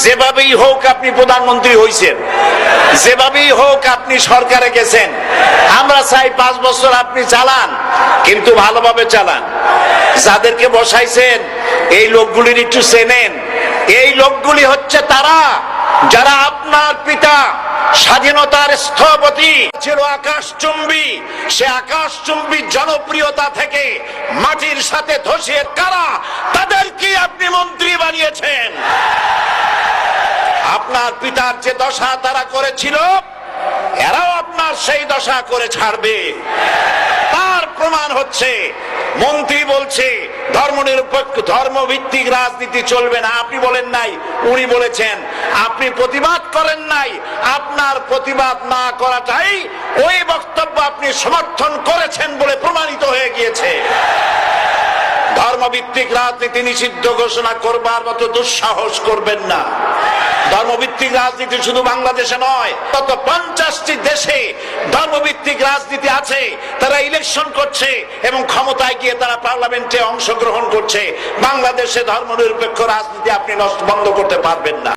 যেভাবেই হোক আপনি প্রধানমন্ত্রী হইছেন, যেভাবেই হোক আপনি সরকারে গেছেন, আমরা চাই 5 বছর আপনি চালান, কিন্তু ভালোভাবে চালান। যাদেরকে বসাইছেন এই লোকগুলির একটু চেনেন। এই লোকগুলি হচ্ছে তারা যারা আপনার পিতা স্বাধীনতার স্থপতি ছিল, আকাশচুম্বী। সে আকাশচুম্বী জনপ্রিয়তা থেকে মাটির সাথে ধসে কারা, তাদেরকে আপনি মন্ত্রী বানিয়েছেন। আপনার পিতার যে দশা তারা করেছিল, এরাও আপনার সেই দশা করে ছাড়বে। তার প্রমাণ হচ্ছে মন্ত্রী বলছে ধর্মনিরপেক্ষ ধর্মভিত্তিক রাজনীতি চলবে না। আপনি বলেন নাই, উনি বলেছেন। আপনি প্রতিবাদ করেন নাই, আপনার প্রতিবাদ না করাটাই ওই বক্তব্য আপনি সমর্থন করেছেন বলে প্রমাণিত হয়ে গিয়েছে। ধর্মভিত্তিক রাজনীতি নিষিদ্ধ ঘোষণা করবার মতো দুঃসাহস করবেন না। ধর্মভিত্তিক রাজনীতি শুধু বাংলাদেশে নয়, গত 50টি দেশে ধর্মভিত্তিক রাজনীতি আছে। তারা ইলেকশন করছে এবং ক্ষমতায় গিয়ে তারা পার্লামেন্টে অংশগ্রহণ করছে। বাংলাদেশে ধর্মনিরপেক্ষ রাজনীতি আপনি বন্ধ করতে পারবেন না।